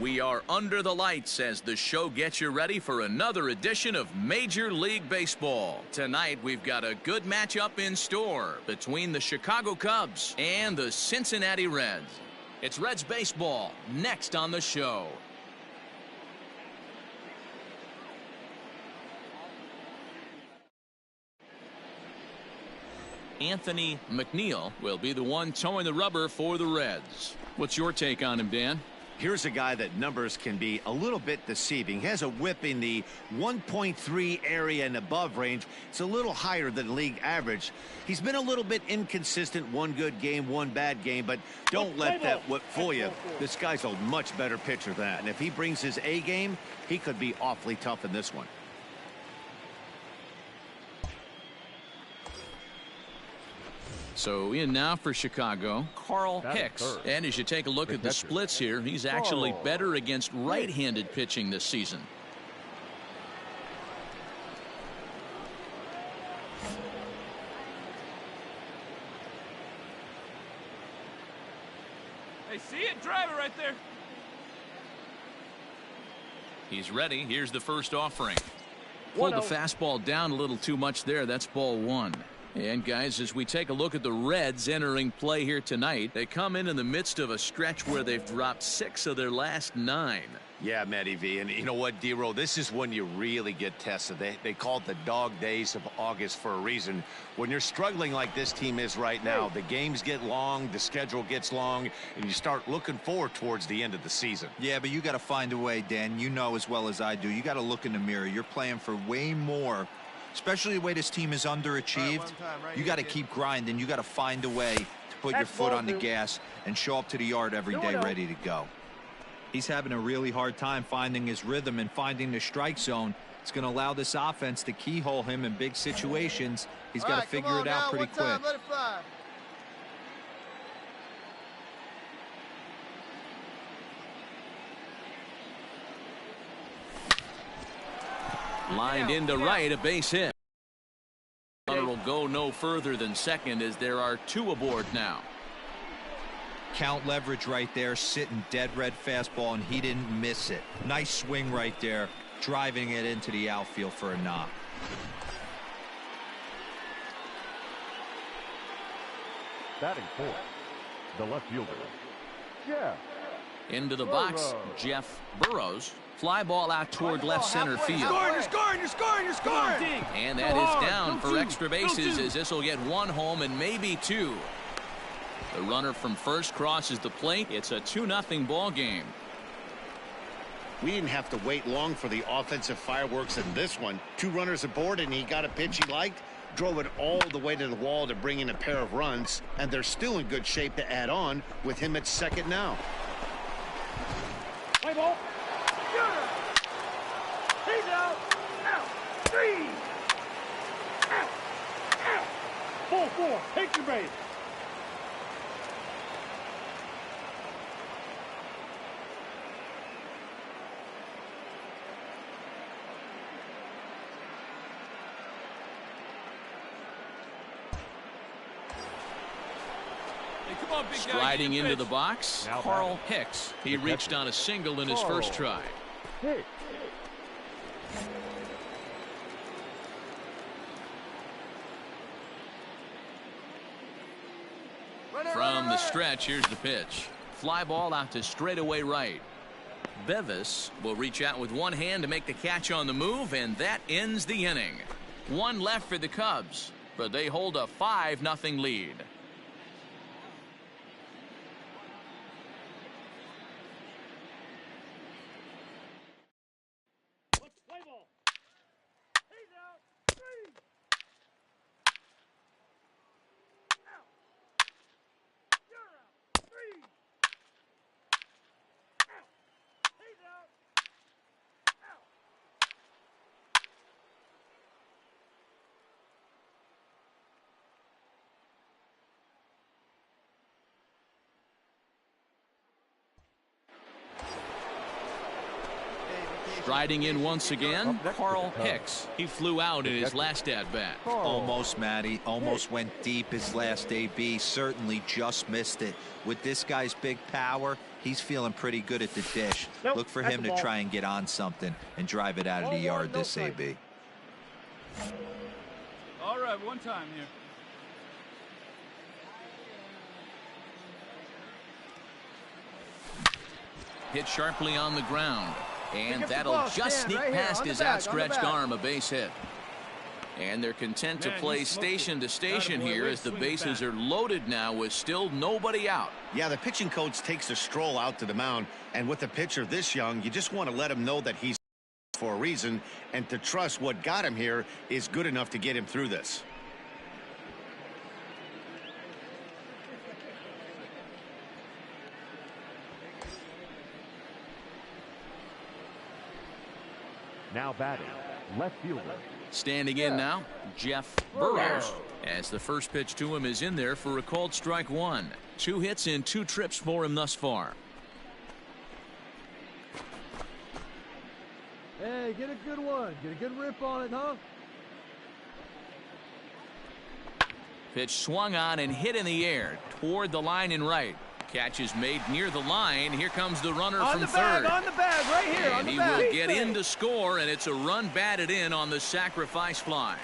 We are under the lights as the show gets you ready for another edition of Major League Baseball. Tonight we've got a good matchup in store between the Chicago Cubs and the Cincinnati Reds. It's Reds baseball next on the show. Anthony McNeil will be the one towing the rubber for the Reds. What's your take on him, Dan? Here's a guy that numbers can be a little bit deceiving. He has a whip in the 1.3 area and above range. It's a little higher than league average. He's been a little bit inconsistent. One good game, one bad game, but don't let that whip fool you. This guy's a much better pitcher than that. And if he brings his A game, he could be awfully tough in this one. So in now for Chicago, Carl Hicks. And as you take a look at the splits here, he's actually better against right-handed pitching this season. Hey, see it? Drive it right there. He's ready. Here's the first offering. Pulled the fastball down a little too much there. That's ball one. And guys, as we take a look at the Reds entering play here tonight, they come in the midst of a stretch where they've dropped 6 of their last 9. Yeah, Matty V. And you know what, D-Roll, this is when you really get tested. They call it the dog days of August for a reason. When you're struggling like this team is right now, the games get long, the schedule gets long, and you start looking forward towards the end of the season. Yeah, but you got to find a way, Dan. You know as well as I do. You got to look in the mirror. You're playing for way more. Especially the way this team is underachieved, you got to keep grinding. You got to find a way to put your foot on the gas and show up to the yard every day ready to go. He's having a really hard time finding his rhythm and finding the strike zone. It's going to allow this offense to keyhole him in big situations. He's got to figure it out pretty quick. Let it fly. Lined into right, a base hit. Runner will go no further than second as there are 2 aboard now. Count leverage right there, sitting dead red fastball, and he didn't miss it. Nice swing right there, driving it into the outfield for a knock. Batting fourth, the left fielder. Yeah. Into the box, Jeff Burrows. Fly ball out toward left center field. You're scoring. And that is down for extra bases as this will get 1 home and maybe 2. The runner from first crosses the plate. It's a 2-0 ball game. We didn't have to wait long for the offensive fireworks in this one. 2 runners aboard, and he got a pitch he liked, drove it all the way to the wall to bring in a pair of runs, and they're still in good shape to add on with him at second now. Play ball. He's out. Out. 3. Out. Out. Ball 4. Take your base. Striding into the box, Carl Hicks. He reached on a single in his first try. From the stretch, here's the pitch. Fly ball out to straightaway right. Bevis will reach out with one hand to make the catch on the move, and that ends the inning. 1 left for the Cubs, but they hold a 5-0 lead. Striding in once again, Carl Hicks. He flew out in his last at-bat. Almost, Matty. Almost went deep his last AB. Certainly just missed it. With this guy's big power, he's feeling pretty good at the dish. Look for him to try and get on something and drive it out of the yard this AB. All right, one time here. Hit sharply on the ground. And that'll just sneak past his outstretched arm, a base hit. And they're content to play station to station here as the bases are loaded now with still nobody out. Yeah, the pitching coach takes a stroll out to the mound, and with a pitcher this young, you just want to let him know that he's for a reason, and to trust what got him here is good enough to get him through this. Now batting, left fielder. Standing in now, Jeff Burrows, as the first pitch to him is in there for a called strike one. 2 hits in 2 trips for him thus far. Hey, get a good one. Get a good rip on it, huh? Pitch swung on and hit in the air toward the line and right. Catch is made near the line. Here comes the runner from third. On the bag, right here. And he will get in to score, and it's a run batted in on the sacrifice fly.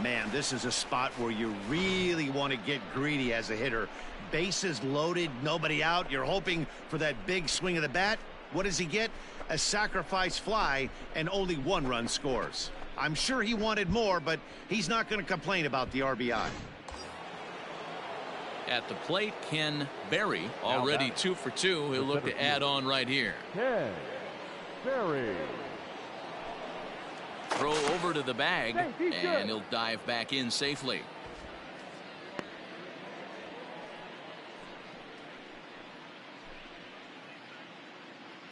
Man, this is a spot where you really want to get greedy as a hitter. Bases loaded, nobody out. You're hoping for that big swing of the bat. What does he get? A sacrifice fly, and only 1 run scores. I'm sure he wanted more, but he's not going to complain about the RBI. At the plate, Ken Berry, already 2 for 2. He'll look to add on right here. Ken Berry. Throw over to the bag, and he'll dive back in safely.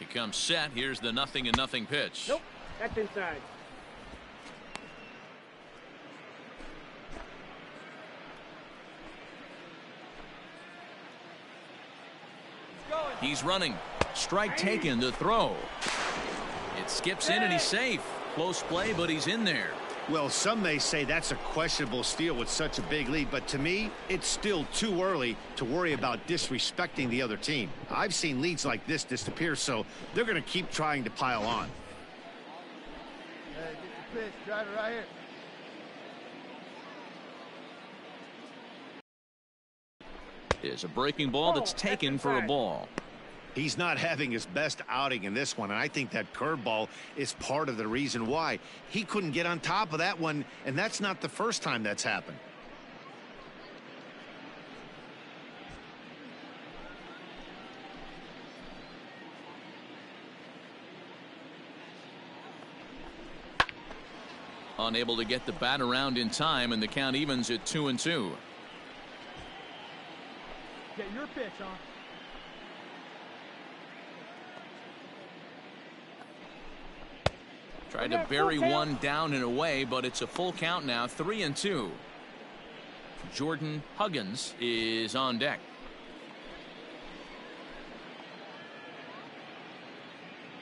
He comes set. Here's the 0-0 pitch. Nope, that's inside. He's running. Strike taken, the throw. It skips in and he's safe. Close play, but he's in there. Well, some may say that's a questionable steal with such a big lead, but to me, it's still too early to worry about disrespecting the other team. I've seen leads like this disappear, so they're going to keep trying to pile on. Hey, get your pitch. Drive it right here. Is a breaking ball that's taken for a ball. He's not having his best outing in this one, and I think that curveball is part of the reason why. He couldn't get on top of that one, and that's not the first time that's happened. Unable to get the bat around in time, and the count evens at 2-2. Get your pitch on. Tried to bury one down and away, but it's a full count now, 3-2. Jordan Huggins is on deck.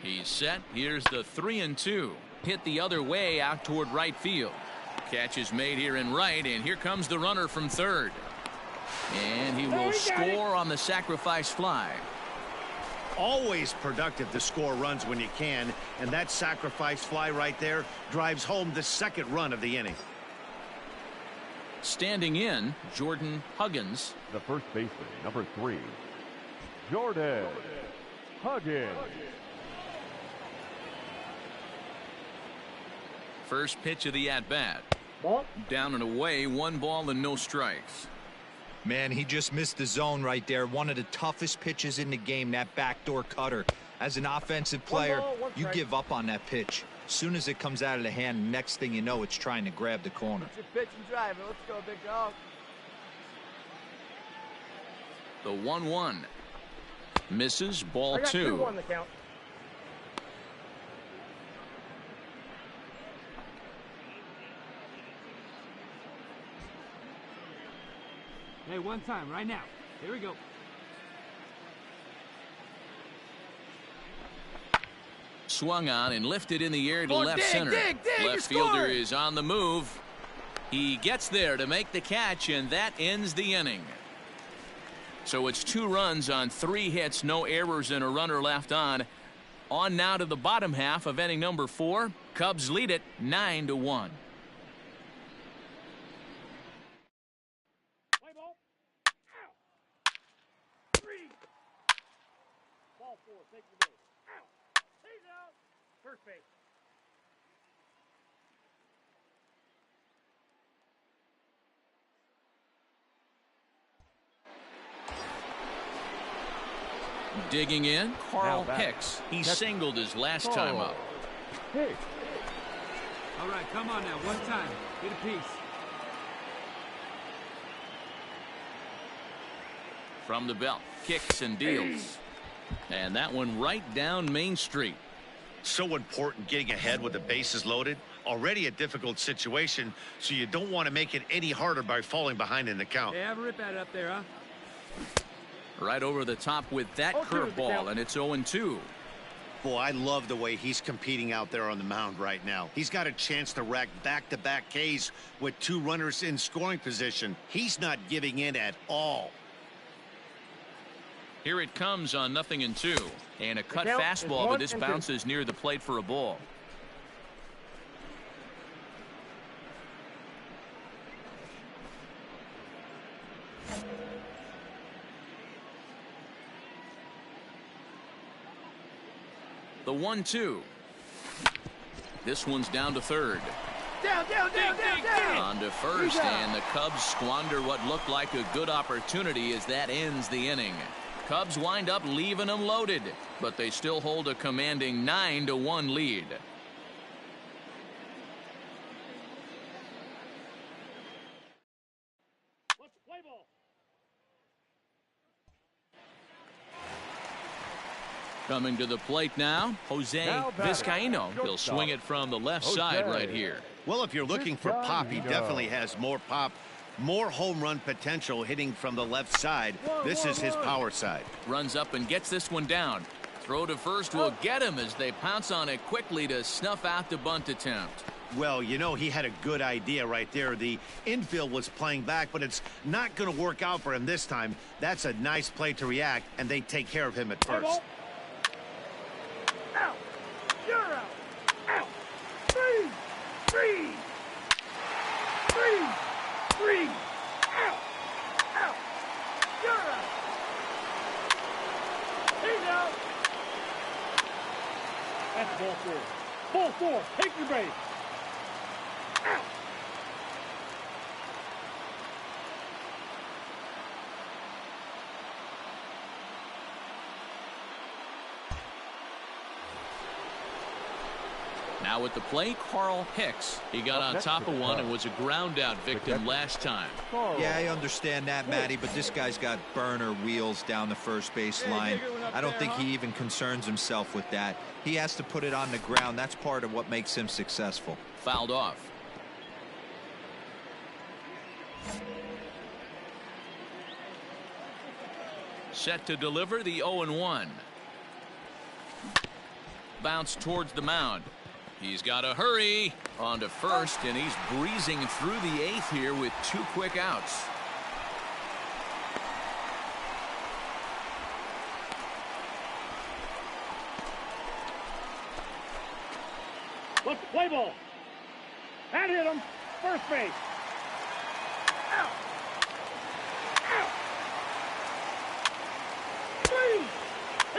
He's set. Here's the 3-2. Hit the other way out toward right field. Catch is made here in right, and here comes the runner from third. And he will score on the sacrifice fly. Always productive to score runs when you can, and that sacrifice fly right there drives home the second run of the inning. Standing in, Jordan Huggins. The first baseman, number 3, Jordan Huggins. First pitch of the at-bat. Down and away, 1 ball and no strikes. Man, he just missed the zone right there. One of the toughest pitches in the game, that backdoor cutter. As an offensive player, you give up on that pitch. As soon as it comes out of the hand, next thing you know, it's trying to grab the corner. Get your pitch and drive it. Let's go, big dog. The 1-1. Misses, ball 2. On the count. Hey, one time, right now. Here we go. swung on and lifted in the air to Oh, left center. dig, you Left fielder scored. is on the move. He gets there to make the catch, and that ends the inning. So it's 2 runs on 3 hits, no errors, and a runner left on. On now to the bottom half of inning number 4. Cubs lead it 9-1. Play ball. Out. 3. Ball 4. Take the base. Out. He's out. First base. Digging in, Carl Now back. Hicks. He singled his last time up. Hey. All right, come on now, one time. Get a piece. From the belt, kicks and deals. And that one right down Main Street. So important getting ahead with the bases loaded. Already a difficult situation, so you don't want to make it any harder by falling behind in the count. Hey, have a rip at it up there, huh? Right over the top with that curveball, and it's 0-2. Boy, I love the way he's competing out there on the mound right now. He's got a chance to rack back-to-back Ks with 2 runners in scoring position. He's not giving in at all. Here it comes on 0-2. And a cut count is fastball, but this 1-2. bounces near the plate for a ball. The 1-2. This one's down to third. Down. On to first, and the Cubs squander what looked like a good opportunity as that ends the inning. Cubs wind up leaving them loaded, but they still hold a commanding 9-1 lead. Let's play ball. Coming to the plate now, Jose Now batting, Vizcaíno. He'll shortstop, swing it from the left Jose. side right here. Well, if you're looking for pop, he definitely has more pop, more home run potential hitting from the left side. This is his power side. Runs up and gets this one down. Throw to first will get him as they pounce on it quickly to snuff out the bunt attempt. Well, you know, he had a good idea right there. The infield was playing back, but it's not going to work out for him this time. That's a nice play to react, and they take care of him at Play first. ball. Out. You're out. Out. 3. Out. Out. You're out. He's out. That's ball 4. Ball 4. Take your base. Out. Now at the plate, Carl Hicks. He got on top of one and was a ground out victim last time. Yeah, I understand that, Matty, but this guy's got burner wheels down the first base line. I don't think he even concerns himself with that. He has to put it on the ground. That's part of what makes him successful. Fouled off. Set to deliver the 0-1. Bounce towards the mound. He's got to hurry on to first, and he's breezing through the 8th here with 2 quick outs. Let's play ball. That hit him. First base. Out. Out. 3.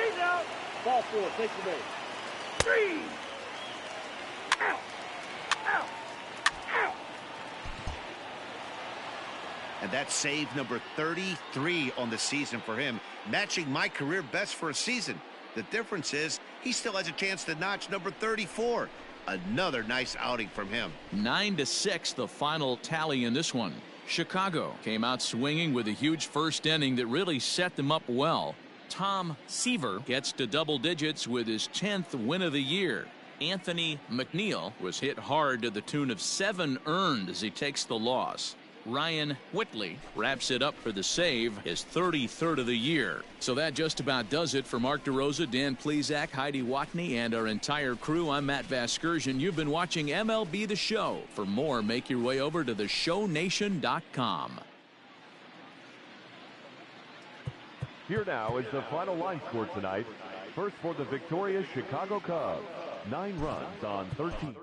He's out. Ball 4. Take the base. 3. Out. Out. Out. And that's save number 33 on the season for him, matching my career best for a season. The difference is he still has a chance to notch number 34. Another nice outing from him. 9-6 the final tally in this one. Chicago came out swinging with a huge first inning that really set them up well. Tom Seaver gets to double digits with his 10th win of the year. Anthony McNeil was hit hard to the tune of 7 earned as he takes the loss. Ryan Whitley wraps it up for the save, his 33rd of the year. So that just about does it for Mark DeRosa, Dan Plesac, Heidi Watney, and our entire crew. I'm Matt Vasgersian. You've been watching MLB The Show. For more, make your way over to theshownation.com. Here now is the final line score tonight. First for the victorious Chicago Cubs. 9 runs on 13.